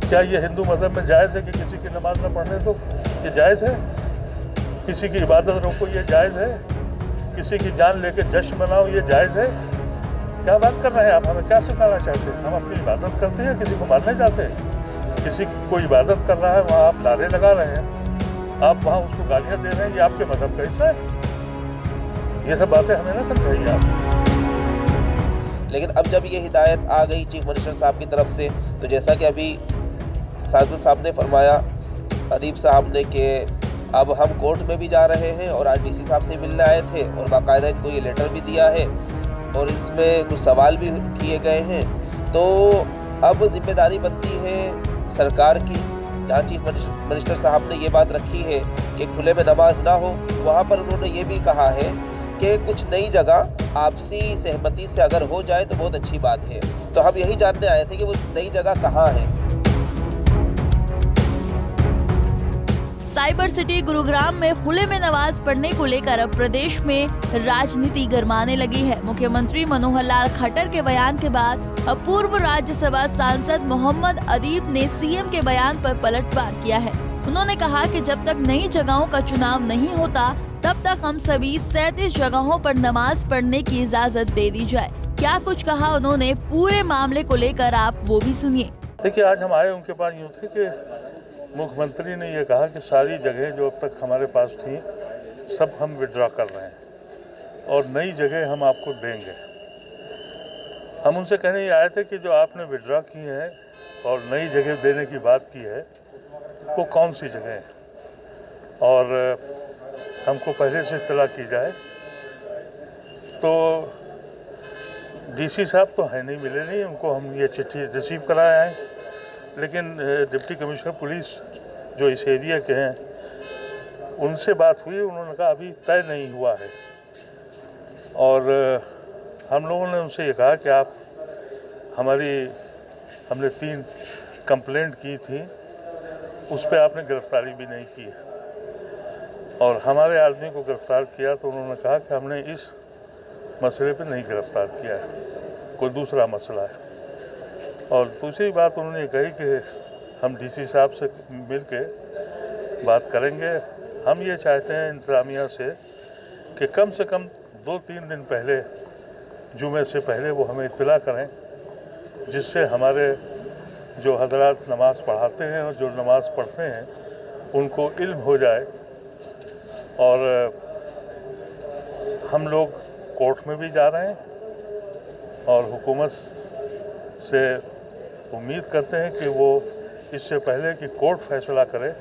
क्या ये हिंदू मज़हब में जायज़ है कि किसी की नमाज न पढ़ने दो? ये जायज़ है? किसी की इबादत रोको, ये जायज़ है? किसी की जान लेके जश्न मनाओ, ये जायज़ है? क्या बात कर रहे हैं आप? हमें क्या सिखाना चाहते हैं? हम अपनी इबादत करते हैं, किसी को मारने जाते हैं? किसी की कोई इबादत कर रहा है, वहाँ आप नारे लगा रहे हैं, आप वहाँ उसको गालियाँ दे रहे हैं, ये आपके मज़हब का हिस्सा है? ये सब बातें हमें ना समझाइए आप। लेकिन अब जब ये हिदायत आ गई चीफ मिनिस्टर साहब की तरफ से, तो जैसा कि अभी सांसद साहब ने फरमाया, अदीब साहब ने, कि अब हम कोर्ट में भी जा रहे हैं और आज डीसी साहब से मिलने आए थे और बाकायदा इनको ये लेटर भी दिया है और इसमें कुछ सवाल भी किए गए हैं। तो अब जिम्मेदारी बनती है सरकार की, जहाँ चीफ मिनिस्टर साहब ने ये बात रखी है कि खुले में नमाज ना हो, वहाँ पर उन्होंने ये भी कहा है कि कुछ नई जगह आपसी सहमति से अगर हो जाए तो बहुत अच्छी बात है। तो हम यही जानने आए थे कि वो नई जगह कहाँ है। साइबर सिटी गुरुग्राम में खुले में नमाज पढ़ने को लेकर अब प्रदेश में राजनीति गरमाने लगी है। मुख्यमंत्री मनोहर लाल खट्टर के बयान के बाद अब पूर्व राज्यसभा सांसद मोहम्मद अदीब ने सीएम के बयान पर पलटवार किया है। उन्होंने कहा कि जब तक नई जगहों का चुनाव नहीं होता तब तक हम सभी 37 जगहों पर नमाज पढ़ने की इजाजत दे दी जाए। क्या कुछ कहा उन्होंने, पूरे मामले को लेकर आप वो भी सुनिए। देखिए, आज हम आए उनके पास यूँ थे कि मुख्यमंत्री ने ये कहा कि सारी जगह जो अब तक हमारे पास थी सब हम विड्रॉ कर रहे हैं और नई जगह हम आपको देंगे। हम उनसे कहने ये आए थे कि जो आपने विड्रॉ की है और नई जगह देने की बात की है वो कौन सी जगह है, और हमको पहले से इत्तला की जाए। तो डीसी साहब तो है नहीं, मिले नहीं, उनको हम ये चिट्ठी रिसीव कराए हैं, लेकिन डिप्टी कमिश्नर पुलिस जो इस एरिया के हैं उनसे बात हुई, उन्होंने कहा अभी तय नहीं हुआ है। और हम लोगों ने उनसे ये कहा कि आप हमने 3 कंप्लेंट की थी, उस पर आपने गिरफ्तारी भी नहीं की है और हमारे आदमी को गिरफ्तार किया। तो उन्होंने कहा कि हमने इस मसले पे नहीं गिरफ्तार किया है, कोई दूसरा मसला है। और दूसरी बात उन्होंने कही कि हम डीसी साहब से मिल के बात करेंगे। हम ये चाहते हैं इंतज़ामिया से कि कम से कम 2-3 दिन पहले, जुमे से पहले, वो हमें इत्तला करें, जिससे हमारे जो हजरात नमाज़ पढ़ाते हैं और जो नमाज़ पढ़ते हैं उनको इल्म हो जाए। और हम लोग कोर्ट में भी जा रहे हैं और हुकूमत से उम्मीद करते हैं कि वो इससे पहले कि कोर्ट फैसला करे,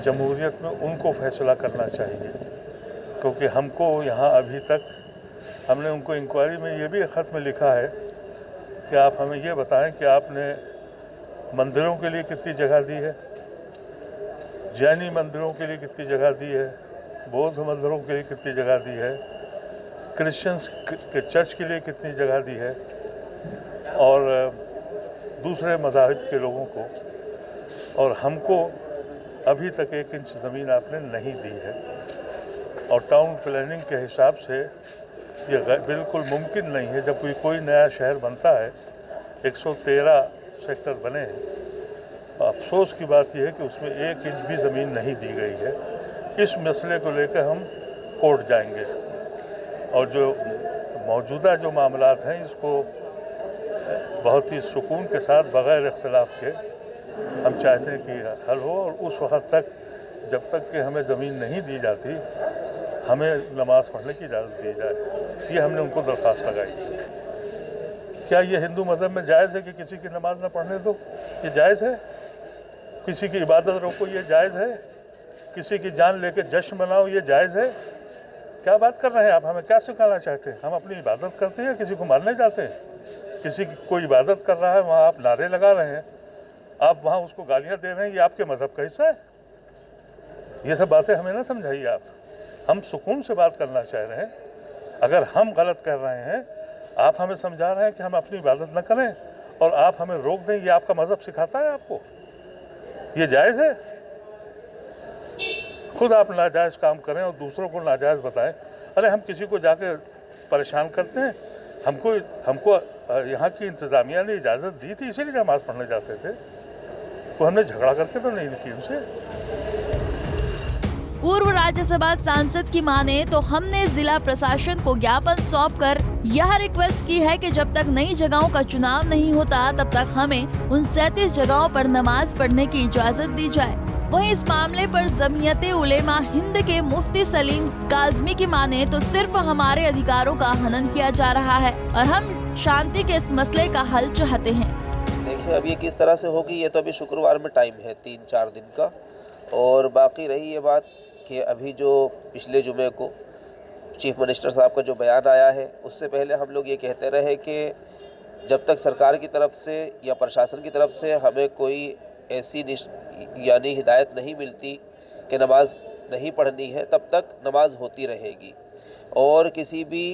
जमहूरियत में उनको फैसला करना चाहिए। क्योंकि हमको यहाँ अभी तक, हमने उनको इंक्वायरी में ये भी ख़त में लिखा है कि आप हमें ये बताएं कि आपने मंदिरों के लिए कितनी जगह दी है, जैनी मंदिरों के लिए कितनी जगह दी है, बौद्ध मंदिरों के लिए कितनी जगह दी है, क्रिश्चियंस के चर्च के लिए कितनी जगह दी है और दूसरे मज़ाहिब के लोगों को। और हमको अभी तक 1 इंच ज़मीन आपने नहीं दी है। और टाउन प्लानिंग के हिसाब से ये बिल्कुल मुमकिन नहीं है। जब कोई नया शहर बनता है, 113 सेक्टर बने हैं, अफसोस की बात यह है कि उसमें 1 इंच भी ज़मीन नहीं दी गई है। इस मसले को लेकर हम कोर्ट जाएंगे और जो मौजूदा जो मामलात हैं इसको बहुत ही सुकून के साथ, बग़ैर इख्तिलाफ के, हम चाहते हैं कि हल हो। और उस वक्त तक, जब तक कि हमें ज़मीन नहीं दी जाती, हमें नमाज़ पढ़ने की इजाज़त दी जाए। ये हमने उनको दरख्वास्त लगाई। क्या ये हिंदू मज़हब में जायज़ है कि किसी की नमाज न पढ़ने दो? ये जायज़ है? किसी की इबादत रोको, ये जायज़ है? किसी की जान लेके जश्न मनाओ, ये जायज़ है? क्या बात कर रहे हैं आप? हमें क्या सिखाना चाहते हैं? हम अपनी इबादत करते हैं, किसी को मारने जाते हैं? किसी की कोई इबादत कर रहा है, वहाँ आप नारे लगा रहे हैं, आप वहाँ उसको गालियाँ दे रहे हैं, ये आपके मज़हब का हिस्सा है? ये सब बातें हमें ना समझाइए आप। हम सुकून से बात करना चाह रहे हैं। अगर हम गलत कर रहे हैं, आप हमें समझा रहे हैं कि हम अपनी इबादत न करें और आप हमें रोक दें, ये आपका मज़हब सिखाता है आपको? ये जायज़ है? खुद आप नाजायज़ काम करें और दूसरों को नाजायज़ बताएं। अरे हम किसी को जाके परेशान करते हैं? हमको यहाँ की इंतज़ामिया ने इजाज़त दी थी, इसीलिए नमाज़ पढ़ने जाते थे। कोई हमने झगड़ा करके तो नहीं की उनसे। पूर्व राज्यसभा सांसद की माने तो हमने जिला प्रशासन को ज्ञापन सौंपकर यह रिक्वेस्ट की है कि जब तक नई जगहों का चुनाव नहीं होता तब तक हमें उन 37 जगहों पर नमाज पढ़ने की इजाजत दी जाए। वहीं इस मामले पर जमीयत उलेमा हिंद के मुफ्ती सलीम काज़मी की माने तो सिर्फ हमारे अधिकारों का हनन किया जा रहा है और हम शांति के इस मसले का हल चाहते हैं। देखिए अब ये किस तरह से होगी, ये तो अभी शुक्रवार में टाइम है 3-4 दिन का। और बाकी रही ये बात कि अभी जो पिछले जुमे को चीफ मिनिस्टर साहब का जो बयान आया है, उससे पहले हम लोग ये कहते रहे कि जब तक सरकार की तरफ से या प्रशासन की तरफ से हमें कोई ऐसी यानी हिदायत नहीं मिलती कि नमाज नहीं पढ़नी है, तब तक नमाज होती रहेगी और किसी भी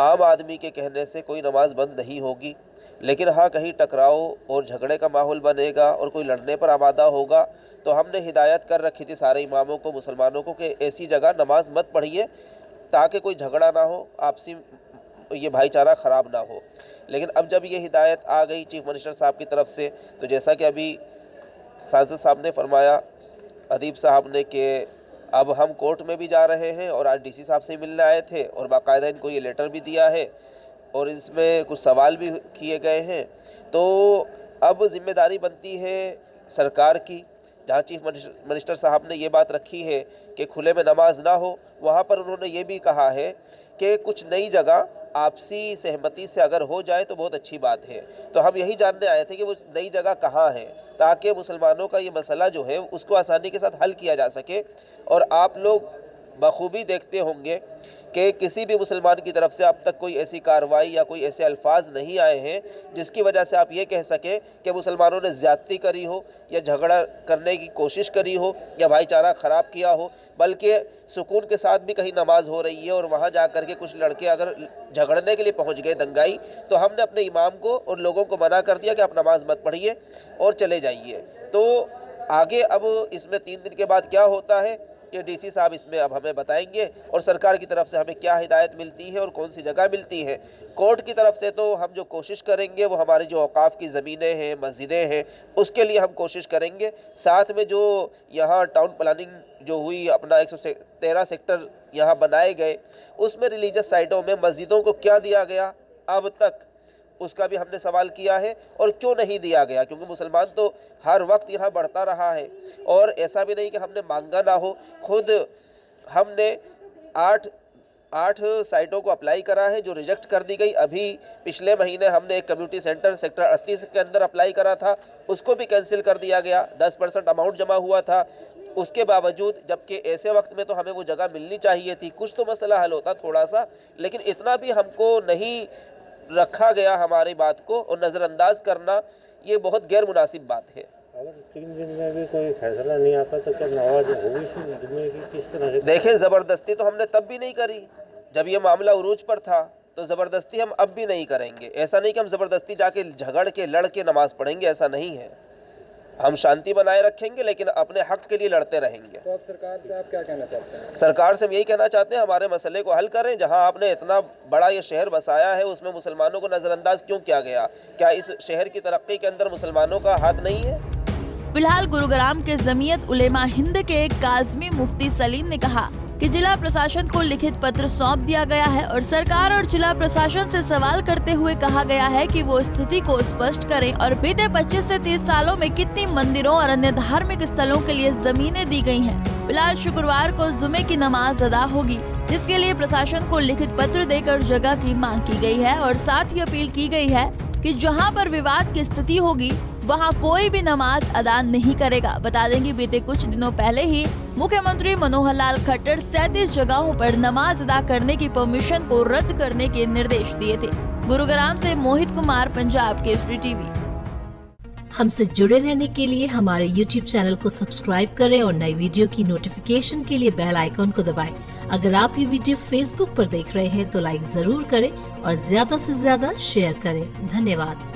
आम आदमी के कहने से कोई नमाज बंद नहीं होगी। लेकिन हाँ, कहीं टकराव और झगड़े का माहौल बनेगा और कोई लड़ने पर आमादा होगा तो हमने हिदायत कर रखी थी सारे इमामों को, मुसलमानों को कि ऐसी जगह नमाज मत पढ़िए ताकि कोई झगड़ा ना हो, आपसी ये भाईचारा ख़राब ना हो। लेकिन अब जब ये हिदायत आ गई चीफ मिनिस्टर साहब की तरफ से, तो जैसा कि अभी सांसद साहब ने फरमाया, अदीब साहब ने, कि अब हम कोर्ट में भी जा रहे हैं और आज डीसी साहब से मिलने आए थे और बाकायदा इनको ये लेटर भी दिया है और इसमें कुछ सवाल भी किए गए हैं। तो अब जिम्मेदारी बनती है सरकार की, जहाँ चीफ मिनिस्टर साहब ने ये बात रखी है कि खुले में नमाज ना हो, वहाँ पर उन्होंने ये भी कहा है कि कुछ नई जगह आपसी सहमति से अगर हो जाए तो बहुत अच्छी बात है। तो हम यही जानने आए थे कि वो नई जगह कहाँ है, ताकि मुसलमानों का ये मसला जो है उसको आसानी के साथ हल किया जा सके। और आप लोग बखूबी देखते होंगे कि किसी भी मुसलमान की तरफ से अब तक कोई ऐसी कार्रवाई या कोई ऐसे अल्फाज नहीं आए हैं जिसकी वजह से आप ये कह सकें कि मुसलमानों ने ज़्यादती करी हो या झगड़ा करने की कोशिश करी हो या भाईचारा ख़राब किया हो, बल्कि सुकून के साथ भी कहीं नमाज हो रही है और वहाँ जा कर के कुछ लड़के अगर झगड़ने के लिए पहुँच गए, दंगाई, तो हमने अपने इमाम को और लोगों को मना कर दिया कि आप नमाज मत पढ़िए और चले जाइए। तो आगे अब इसमें 3 दिन के बाद क्या होता है ये डीसी साहब इसमें अब हमें बताएंगे और सरकार की तरफ से हमें क्या हिदायत मिलती है और कौन सी जगह मिलती है। कोर्ट की तरफ से तो हम जो कोशिश करेंगे वो हमारी जो औकाफ की ज़मीनें हैं, मस्जिदें हैं, उसके लिए हम कोशिश करेंगे। साथ में जो यहाँ टाउन प्लानिंग जो हुई, अपना 113 सेक्टर यहाँ बनाए गए, उसमें रिलीजियस साइटों में मस्जिदों को क्या दिया गया अब तक, उसका भी हमने सवाल किया है और क्यों नहीं दिया गया, क्योंकि मुसलमान तो हर वक्त यहाँ बढ़ता रहा है और ऐसा भी नहीं कि हमने मांगा ना हो। खुद हमने 8 साइटों को अप्लाई करा है जो रिजेक्ट कर दी गई। अभी पिछले महीने हमने एक कम्युनिटी सेंटर सेक्टर 38 के अंदर अप्लाई करा था, उसको भी कैंसिल कर दिया गया। 10% अमाउंट जमा हुआ था, उसके बावजूद, जबकि ऐसे वक्त में तो हमें वो जगह मिलनी चाहिए थी, कुछ तो मसला हल होता थोड़ा सा, लेकिन इतना भी हमको नहीं रखा गया हमारी बात को, और नज़रअंदाज करना ये बहुत गैर मुनासिब बात है। अगर 3 दिन में भी कोई फैसला नहीं आता तो क्या नमाज होगी जुम्मे की, किस तरह से? देखें, ज़बरदस्ती तो हमने तब भी नहीं करी जब ये मामला उरूज पर था, तो ज़बरदस्ती हम अब भी नहीं करेंगे। ऐसा नहीं कि हम ज़बरदस्ती जाके झगड़ के लड़ के नमाज पढ़ेंगे, ऐसा नहीं है। हम शांति बनाए रखेंगे लेकिन अपने हक के लिए लड़ते रहेंगे। तो अब सरकार से आप क्या कहना चाहते हैं? सरकार से हम यही कहना चाहते हैं, हमारे मसले को हल करें। जहां आपने इतना बड़ा ये शहर बसाया है उसमें मुसलमानों को नज़रअंदाज क्यों किया गया? क्या इस शहर की तरक्की के अंदर मुसलमानों का हाथ नहीं है? फिलहाल गुरुग्राम के जमीयत उलेमा हिंद के काज़मी मुफ्ती सलीम ने कहा कि जिला प्रशासन को लिखित पत्र सौंप दिया गया है और सरकार और जिला प्रशासन से सवाल करते हुए कहा गया है कि वो स्थिति को स्पष्ट करें और बीते 25 से 30 सालों में कितनी मंदिरों और अन्य धार्मिक स्थलों के लिए जमीनें दी गई हैं। फिलहाल शुक्रवार को जुमे की नमाज अदा होगी, जिसके लिए प्रशासन को लिखित पत्र देकर जगह की मांग की गई है और साथ ही अपील की गई है कि जहां पर विवाद की स्थिति होगी वहां कोई भी नमाज अदा नहीं करेगा। बता दें कि बीते कुछ दिनों पहले ही मुख्यमंत्री मनोहर लाल खट्टर 37 जगहों पर नमाज अदा करने की परमिशन को रद्द करने के निर्देश दिए थे। गुरुग्राम से मोहित कुमार, पंजाब केसरी टीवी। हमसे जुड़े रहने के लिए हमारे YouTube चैनल को सब्सक्राइब करें और नई वीडियो की नोटिफिकेशन के लिए बेल आइकॉन को दबाएं। अगर आप ये वीडियो Facebook पर देख रहे हैं तो लाइक जरूर करें और ज्यादा से ज्यादा शेयर करें। धन्यवाद।